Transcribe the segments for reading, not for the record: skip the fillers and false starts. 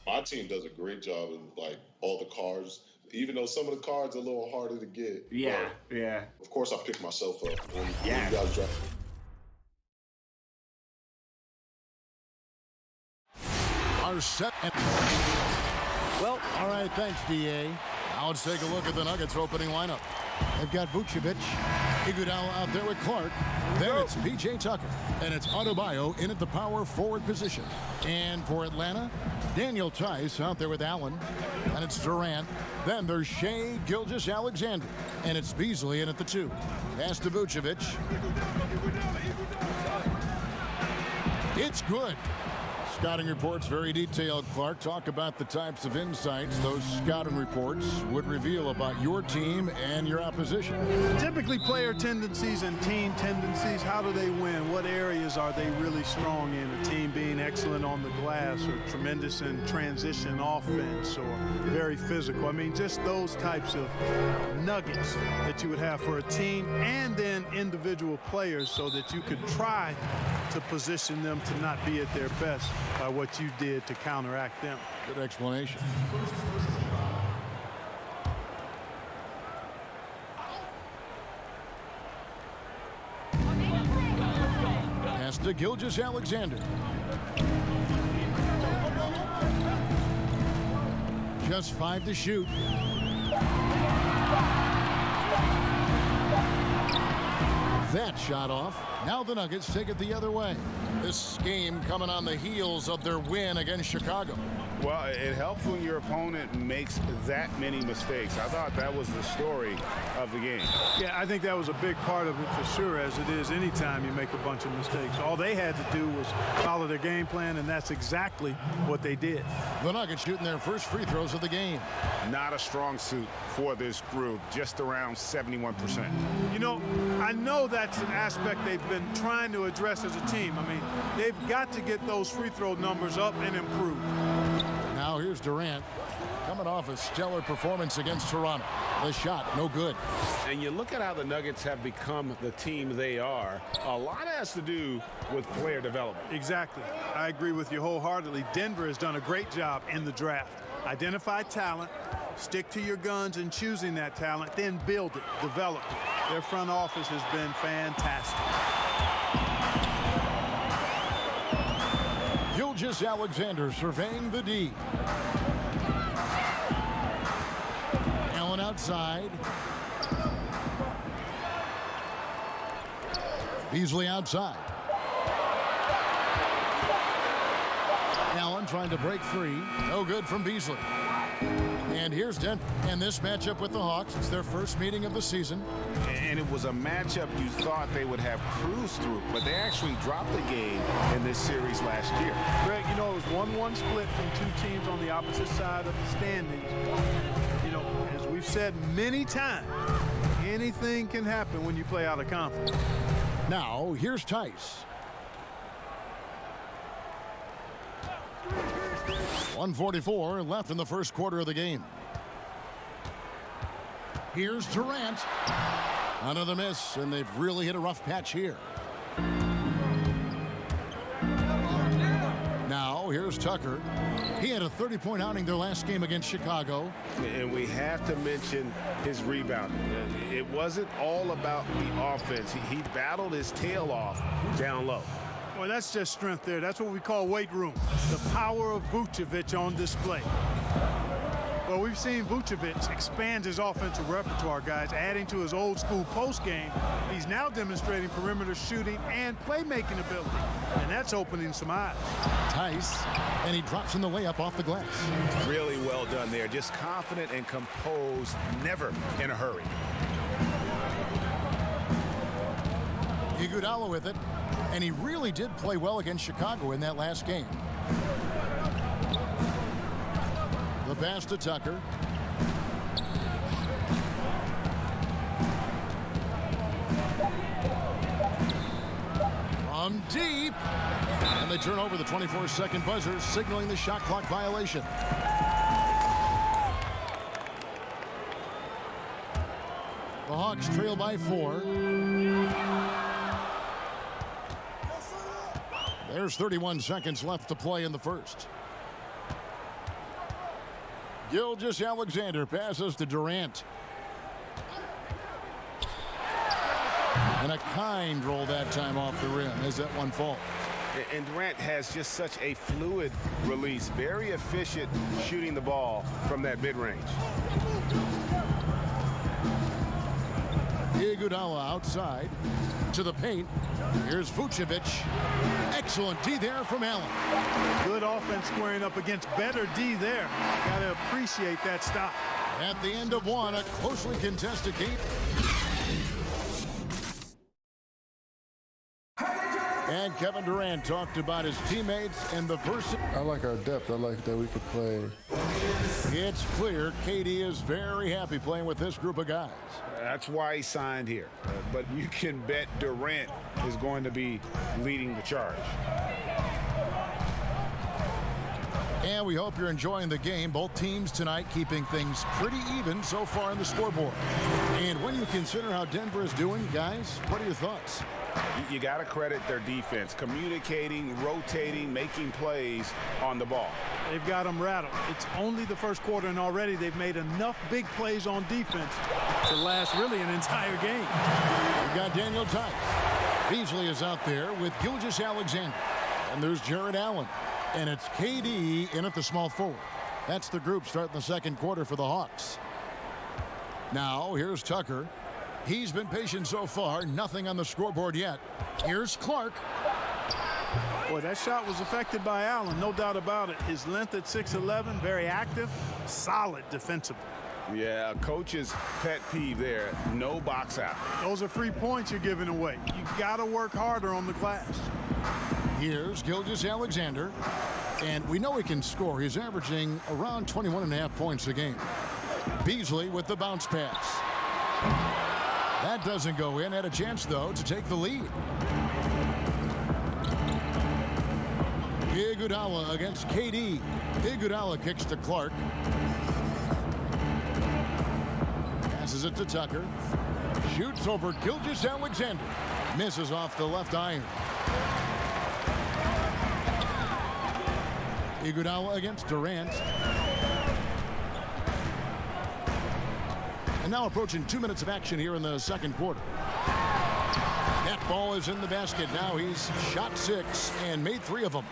My team does a great job of like all the cards, even though some of the cards are a little harder to get. Yeah, yeah. Of course, I pick myself up when you Yeah. guys draft. Are set. Well, all right, thanks, DA. Now let's take a look at the Nuggets opening lineup. They've got Vucevic, Iguodala out there with Clark. Then it's P.J. Tucker, and it's Adebayo in at the power forward position. And for Atlanta, Daniel Tice out there with Allen, and it's Durant. Then there's Shai Gilgeous-Alexander, and it's Beasley in at the 2. Pass to Vucevic. It's good. Scouting reports very detailed, Clark. Talk about the types of insights those scouting reports would reveal about your team and your opposition. Typically player tendencies and team tendencies. How do they win? What areas are they really strong in? A team being excellent on the glass or tremendous in transition offense or very physical. I mean, just those types of nuggets that you would have for a team and then individual players so that you could try to position them to not be at their best by what you did to counteract them. Good explanation. Pass to Gilgeous-Alexander. Just 5 to shoot. That shot off. Now the Nuggets take it the other way. This game coming on the heels of their win against Chicago. Well, it helps when your opponent makes that many mistakes. I thought that was the story of the game. Yeah, I think that was a big part of it for sure, as it is anytime you make a bunch of mistakes. All they had to do was follow their game plan, and that's exactly what they did. The Nuggets shooting their first free throws of the game. Not a strong suit for this group, just around 71%. You know, I know that's an aspect they've been trying to address as a team. I mean, they've got to get those free throw numbers up and improve. Now here's Durant coming off a stellar performance against Toronto. The shot, no good. And you look at how the Nuggets have become the team they are, a lot has to do with player development. Exactly. I agree with you wholeheartedly. Denver has done a great job in the draft. Identify talent, stick to your guns in choosing that talent, then build it, develop it. Their front office has been fantastic. Gilgeous-Alexander surveying the D. Allen outside. Beasley outside. Allen trying to break free. No good from Beasley. And here's Denver. And this matchup with the Hawks, it's their first meeting of the season. And it was a matchup you thought they would have cruised through, but they actually dropped the game in this series last year. Greg, you know, it was 1-1 split from two teams on the opposite side of the standings. You know, as we've said many times, anything can happen when you play out of conference. Now, here's Tice. 1:44 left in the first quarter of the game. Here's Durant. Another miss, and they've really hit a rough patch here. Now, here's Tucker. He had a 30-point outing their last game against Chicago. And we have to mention his rebound. It wasn't all about the offense. He battled his tail off down low. Well, that's just strength there. That's what we call weight room. The power of Vucevic on display. Well, we've seen Vucevic expand his offensive repertoire, guys, adding to his old school post game. He's now demonstrating perimeter shooting and playmaking ability, and that's opening some eyes. Tice, and he drops in the layup off the glass. Really well done there. Just confident and composed, never in a hurry. Iguodala with it, and he really did play well against Chicago in that last game. The pass to Tucker. from deep. And they turn over the 24-second buzzer, signaling the shot clock violation. The Hawks trail by 4. There's 31 seconds left to play in the first. Gilgeous-Alexander passes to Durant. And a kind roll that time off the rim as that one falls. And Durant has just such a fluid release. Very efficient shooting the ball from that mid-range. Iguodala outside to the paint. Here's Vucevic. Excellent D there from Allen. Good offense squaring up against better D there. Got to appreciate that stop. At the end of one, a closely contested game. And Kevin Durant talked about his teammates and the versatility. I like our depth. I like that we could play. It's clear KD is very happy playing with this group of guys. That's why he signed here. But you can bet Durant is going to be leading the charge. And we hope you're enjoying the game. Both teams tonight keeping things pretty even so far on the scoreboard. And when you consider how Denver is doing, guys, what are your thoughts? You got to credit their defense, communicating, rotating, making plays on the ball. They've got them rattled. It's only the first quarter, and already they've made enough big plays on defense to last really an entire game. We've got Daniel Tice. Beasley is out there with Gilgeous-Alexander. And there's Jared Allen. And it's KD in at the small forward. That's the group starting the second quarter for the Hawks. Now, here's Tucker. He's been patient so far. Nothing on the scoreboard yet. Here's Clark. Boy, that shot was affected by Allen, no doubt about it. His length at 6'11", very active, solid defensively. Yeah, coach's pet peeve there, no box out. Those are free points you're giving away. You got to work harder on the glass. Here's Gilgeous-Alexander. And we know he can score. He's averaging around 21.5 points a game. Beasley with the bounce pass. That doesn't go in. Had a chance, though, to take the lead. Iguodala against KD. Iguodala kicks to Clark. Passes it to Tucker. Shoots over Gilgeous-Alexander. Misses off the left iron. Iguodala against Durant. And now approaching 2 minutes of action here in the second quarter. That ball is in the basket. Now he's shot 6 and made 3 of them.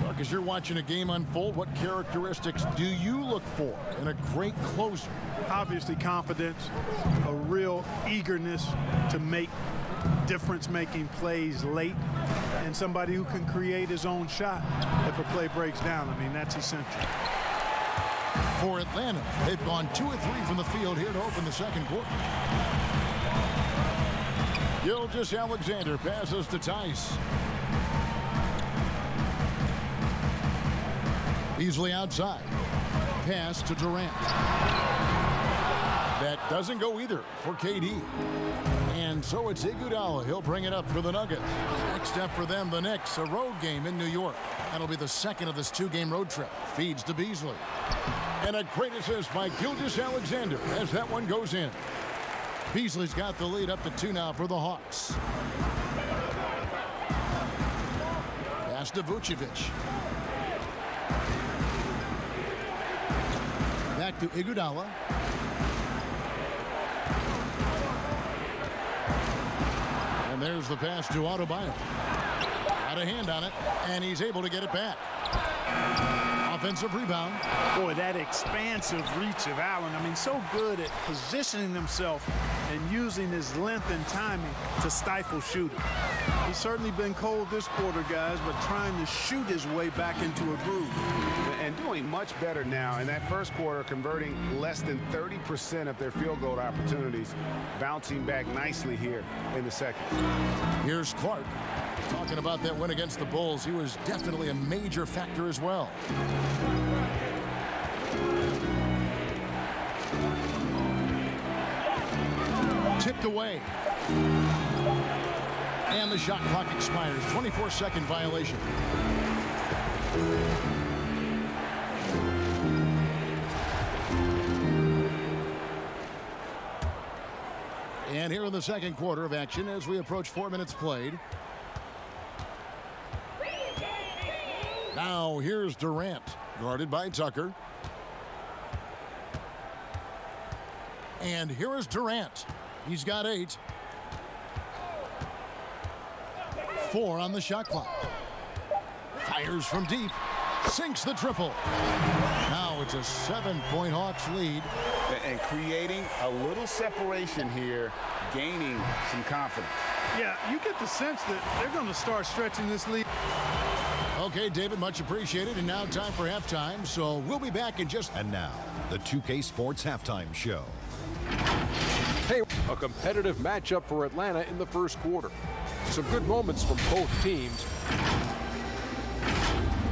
Mark, as you're watching a game unfold, what characteristics do you look for in a great closer? Obviously confidence, a real eagerness to make difference-making plays late, and somebody who can create his own shot if a play breaks down. I mean, that's essential. For Atlanta, they've gone 2 of 3 from the field here to open the second quarter. Gilgeous-Alexander passes to Tice. Beasley outside. Pass to Durant. That doesn't go either for KD. And so it's Iguodala. He'll bring it up for the Nuggets. Next step for them, the Knicks, a road game in New York. That'll be the second of this 2-game road trip. Feeds to Beasley. And a great assist by Gilgeous-Alexander as that one goes in. Beasley's got the lead up to 2 now for the Hawks. Pass to Vucevic. Back to Iguodala. And there's the pass to Adebayo. Got a hand on it, and he's able to get it back. Offensive rebound. Boy, that expansive reach of Allen. I mean, so good at positioning himself and using his length and timing to stifle shooting. He's certainly been cold this quarter, guys, but trying to shoot his way back into a groove. And doing much better now in that first quarter, converting less than 30% of their field goal opportunities, bouncing back nicely here in the second. Here's Clark. Talking about that win against the Bulls, he was definitely a major factor as well. Tipped away. And the shot clock expires. 24-second violation. And here in the second quarter of action as we approach 4 minutes played. Now here's Durant, guarded by Tucker. And here is Durant. He's got 8. 4 on the shot clock. Fires from deep. Sinks the triple. Now it's a 7-point Hawks lead. And creating a little separation here, gaining some confidence. Yeah, you get the sense that they're going to start stretching this lead. Okay, David, much appreciated. And now time for halftime. So we'll be back in just... And now, the 2K Sports Halftime Show. Hey, a competitive matchup for Atlanta in the first quarter. Some good moments from both teams.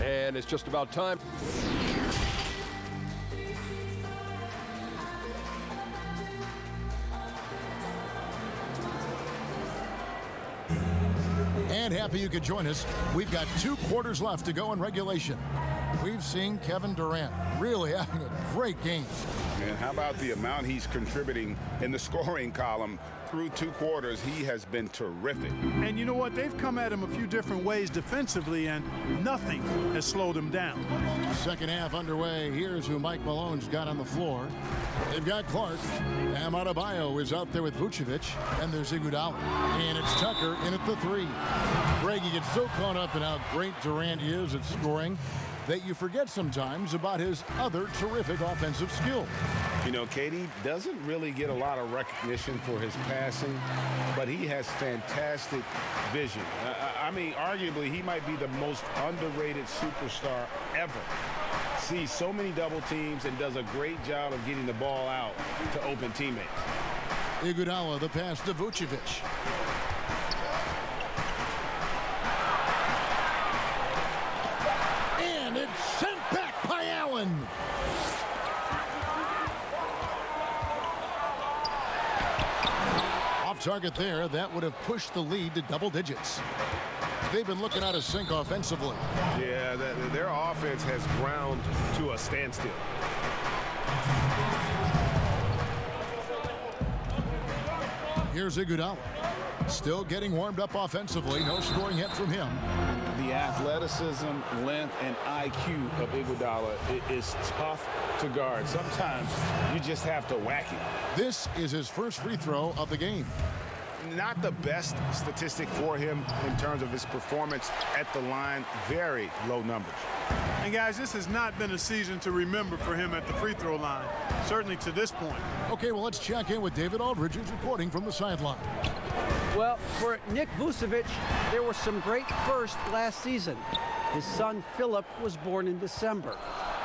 And it's just about time. And happy you could join us. We've got 2 quarters left to go in regulation. We've seen Kevin Durant really having a great game. And how about the amount he's contributing in the scoring column through 2 quarters? He has been terrific. And you know what? They've come at him a few different ways defensively, and nothing has slowed him down. Second half underway. Here's who Mike Malone's got on the floor. They've got Clark. Bam Adebayo is out there with Vucevic. And there's Iguodala. And it's Tucker in at the 3. Greg, you get so caught up in how great Durant is at scoring that you forget sometimes about his other terrific offensive skill. You know, Katie doesn't really get a lot of recognition for his passing, but he has fantastic vision. I mean, arguably, he might be the most underrated superstar ever. Sees so many double teams and does a great job of getting the ball out to open teammates. Iguodala, the pass to Vucevic. And it's sent back by Allen. Off target there. That would have pushed the lead to double digits. They've been looking out of sync offensively. Yeah, their offense has ground to a standstill. Here's Iguodala. Still getting warmed up offensively. No scoring yet from him. The athleticism, length, and IQ of Iguodala is tough to guard. Sometimes you just have to whack him. This is his first free throw of the game. Not the best statistic for him in terms of his performance at the line. Very low numbers. And guys, this has not been a season to remember for him at the free throw line, certainly to this point. Okay, well, let's check in with David Aldridge, who's reporting from the sideline. Well, for Nick Vucevic, there were some great firsts last season. His son Philip was born in December,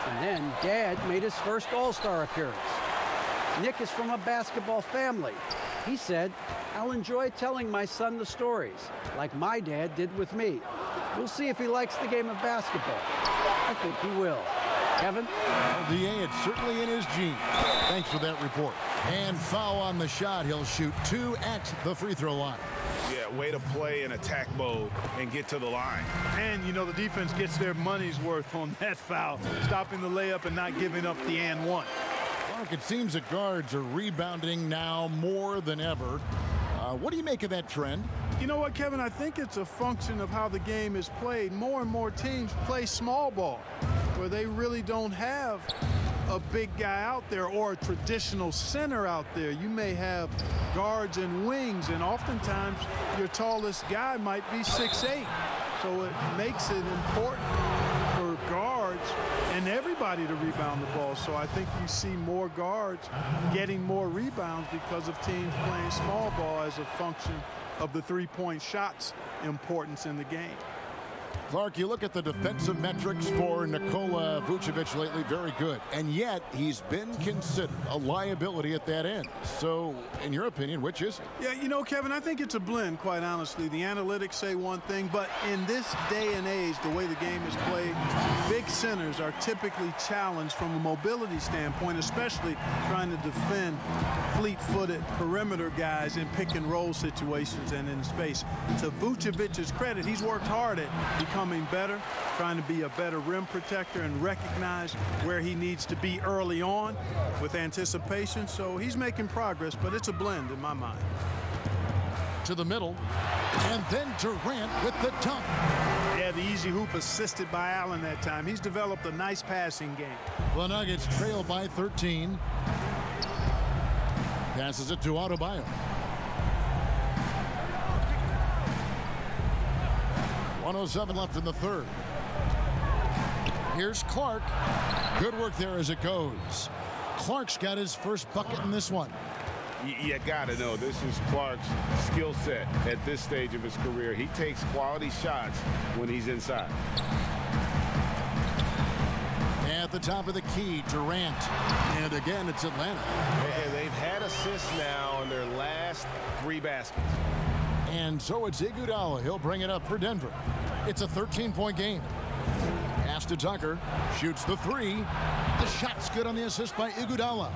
and then Dad made his first All-Star appearance. Nick is from a basketball family. He said, "I'll enjoy telling my son the stories, like my dad did with me. We'll see if he likes the game of basketball. I think he will." Kevin? Well, DA, it's certainly in his genes. Thanks for that report. And foul on the shot. He'll shoot 2 at the free throw line. Yeah, way to play in attack mode and get to the line. And, you know, the defense gets their money's worth on that foul, stopping the layup and not giving up the and one. Clark, it seems that guards are rebounding now more than ever. What do you make of that trend? You know what, Kevin? I think it's a function of how the game is played. More and more teams play small ball, where they really don't have a big guy out there or a traditional center out there. You may have guards and wings, and oftentimes your tallest guy might be 6'8". So it makes it important for guards and everybody to rebound the ball. So I think you see more guards getting more rebounds because of teams playing small ball as a function of the three-point shot's importance in the game. Clark, you look at the defensive metrics for Nikola Vucevic lately, very good. And yet, he's been considered a liability at that end. So, in your opinion, which is it? Yeah, you know, Kevin, I think it's a blend, quite honestly. The analytics say one thing, but in this day and age, the way the game is played, big centers are typically challenged from a mobility standpoint, especially trying to defend fleet-footed perimeter guys in pick-and-roll situations and in space. To Vucevic's credit, he's worked hard at becoming better, trying to be a better rim protector and recognize where he needs to be early on with anticipation. So he's making progress, but it's a blend in my mind. To the middle, and then Durant with the dunk. Yeah, the easy hoop assisted by Allen that time. He's developed a nice passing game. The Nuggets trail by 13. Passes it to Adebayo. 1:07 left in the third. Here's Clark. Good work there as it goes. Clark's got his first bucket in this one. You got to know, this is Clark's skill set at this stage of his career. He takes quality shots when he's inside. At the top of the key, Durant. And again, it's Atlanta. And they've had assists now on their last 3 baskets. And so it's Iguodala. He'll bring it up for Denver. It's a 13-point game. Pass to Tucker. Shoots the 3. The shot's good on the assist by Iguodala.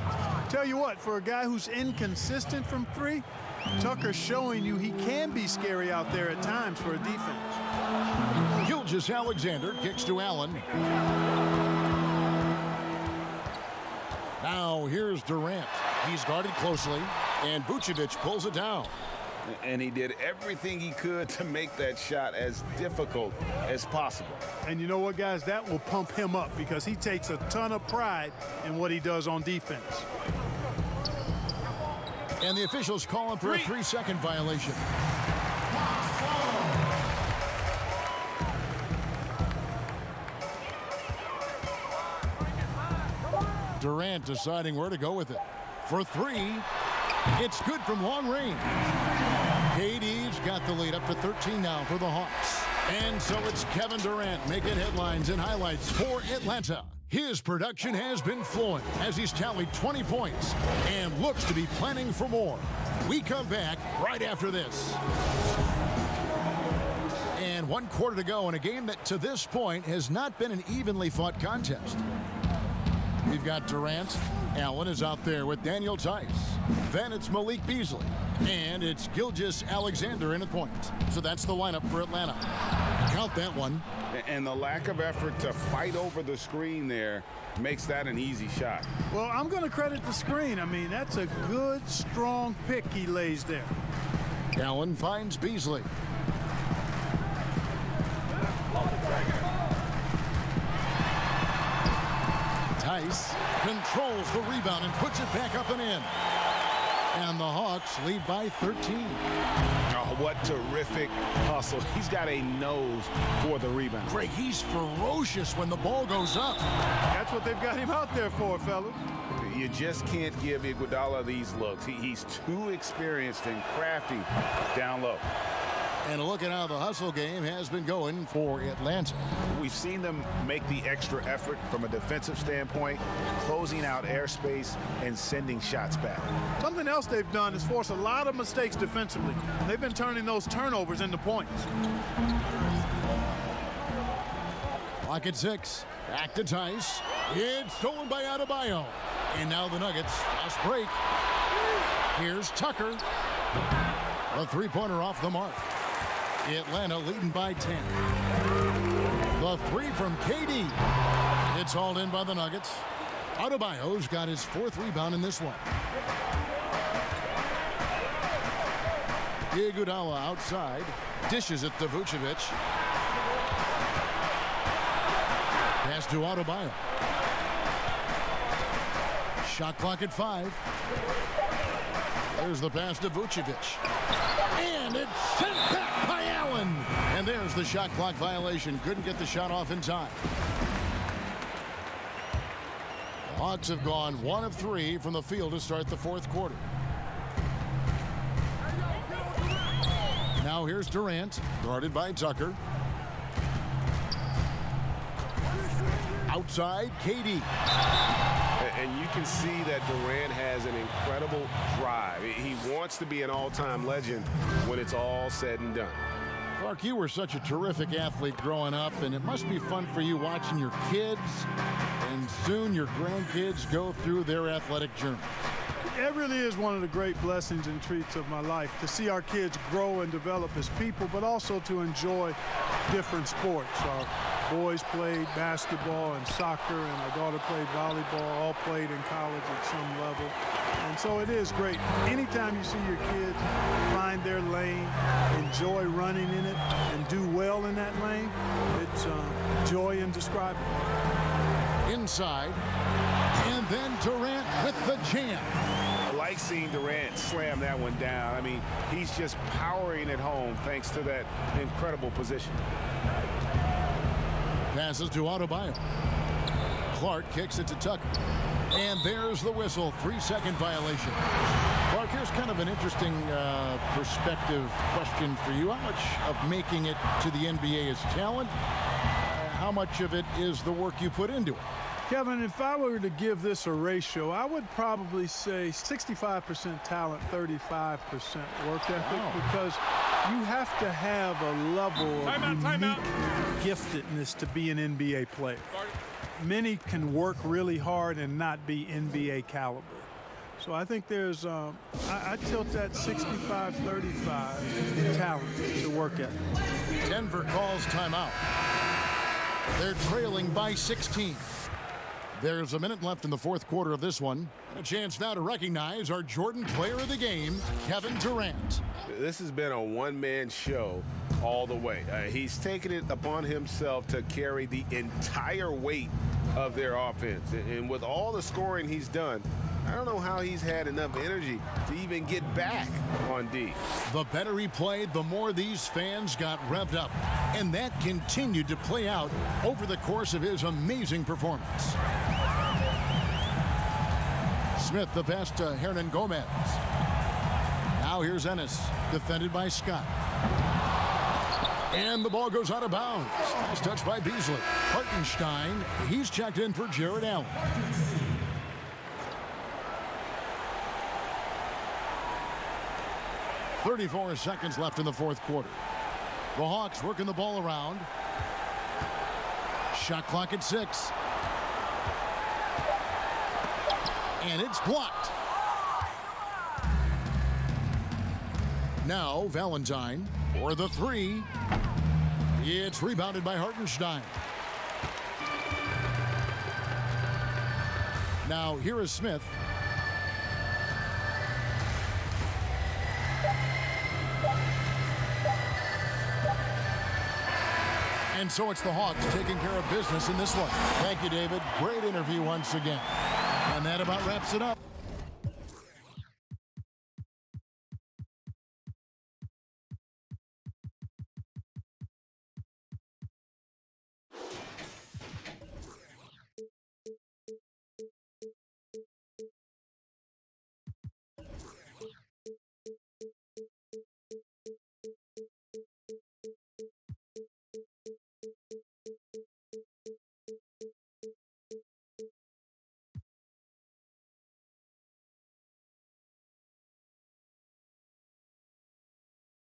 Tell you what, for a guy who's inconsistent from 3, Tucker's showing you he can be scary out there at times for a defense. Gilgeous-Alexander kicks to Allen. Now here's Durant. He's guarded closely, and Vucevic pulls it down. And he did everything he could to make that shot as difficult as possible. And you know what, guys? That will pump him up because he takes a ton of pride in what he does on defense. And the officials call him for a 3-second violation. Durant deciding where to go with it. For 3, it's good from long range. KD's got the lead up to 13 now for the Hawks. And so it's Kevin Durant making headlines and highlights for Atlanta. His production has been flowing as he's tallied 20 points and looks to be planning for more. We come back right after this. And 1 quarter to go in a game that to this point has not been an evenly fought contest. We've got Durant. Allen is out there with Daniel Tice. Then it's Malik Beasley. And it's Gilgeous-Alexander in at point. So that's the lineup for Atlanta. Count that one. And the lack of effort to fight over the screen there makes that an easy shot. Well, I'm going to credit the screen. I mean, that's a good, strong pick he lays there. Allen finds Beasley. Tice controls the rebound and puts it back up and in. And the Hawks lead by 13. Oh, what terrific hustle. He's got a nose for the rebound. Greg, he's ferocious when the ball goes up. That's what they've got him out there for, fellas. You just can't give Iguodala these looks. He's too experienced and crafty down low. And a look at how the hustle game has been going for Atlanta. We've seen them make the extra effort from a defensive standpoint, closing out airspace and sending shots back. Something else they've done is force a lot of mistakes defensively. They've been turning those turnovers into points. Clock at 6. Back to Tice. It's stolen by Adebayo. And now the Nuggets fast break. Here's Tucker. A 3-pointer off the mark. Atlanta leading by 10. The 3 from KD. It's hauled in by the Nuggets. Adebayo's got his 4th rebound in this one. Iguodala outside. Dishes it to Vucevic. Pass to Adebayo. Shot clock at 5. There's the pass to Vucevic. And it's sent back by Allen. And there's the shot clock violation. Couldn't get the shot off in time. The Hawks have gone 1 of 3 from the field to start the 4th quarter. Now here's Durant, guarded by Tucker. Outside, KD. And you can see that Durant has an incredible drive. He wants to be an all-time legend when it's all said and done. Clark, you were such a terrific athlete growing up, and it must be fun for you watching your kids and soon your grandkids go through their athletic journey. It really is one of the great blessings and treats of my life to see our kids grow and develop as people, but also to enjoy different sports. Our boys played basketball and soccer, and our daughter played volleyball, all played in college at some level. And so it is great. Anytime you see your kids find their lane, enjoy running in it, and do well in that lane, it's joy indescribable. Inside, and then Durant with the jam. I like seeing Durant slam that one down. I mean, he's just powering it home thanks to that incredible position. Passes to Adebayo. Clark kicks it to Tucker. And there's the whistle. 3-second violation. Clark, here's kind of an interesting perspective question for you. How much of making it to the NBA is talent? How much of it is the work you put into it? Kevin, if I were to give this a ratio, I would probably say 65% talent, 35% work ethic, because you have to have a level of unique giftedness to be an NBA player. Many can work really hard and not be NBA caliber. So I think there's, I tilt that 65-35 talent to work ethic. Denver calls timeout. They're trailing by 16. There's a minute left in the fourth quarter of this one. A chance now to recognize our Jordan Player of the Game, Kevin Durant. This has been a one-man show all the way. He's taken it upon himself to carry the entire weight of their offense. And with all the scoring he's done, I don't know how he's had enough energy to even get back on D. The better he played, the more these fans got revved up. And that continued to play out over the course of his amazing performance. Smith, the pass to Hernan Gomez. Now here's Ennis, defended by Scott. And the ball goes out of bounds. Nice touch by Beasley. Hartenstein, he's checked in for Jared Allen. .34 seconds left in the fourth quarter. The Hawks working the ball around. Shot clock at 6. And it's blocked. Now Valentine for the 3. It's rebounded by Hartenstein. Now here is Smith. And so it's the Hawks taking care of business in this one. Thank you, David. Great interview once again. And that about wraps it up.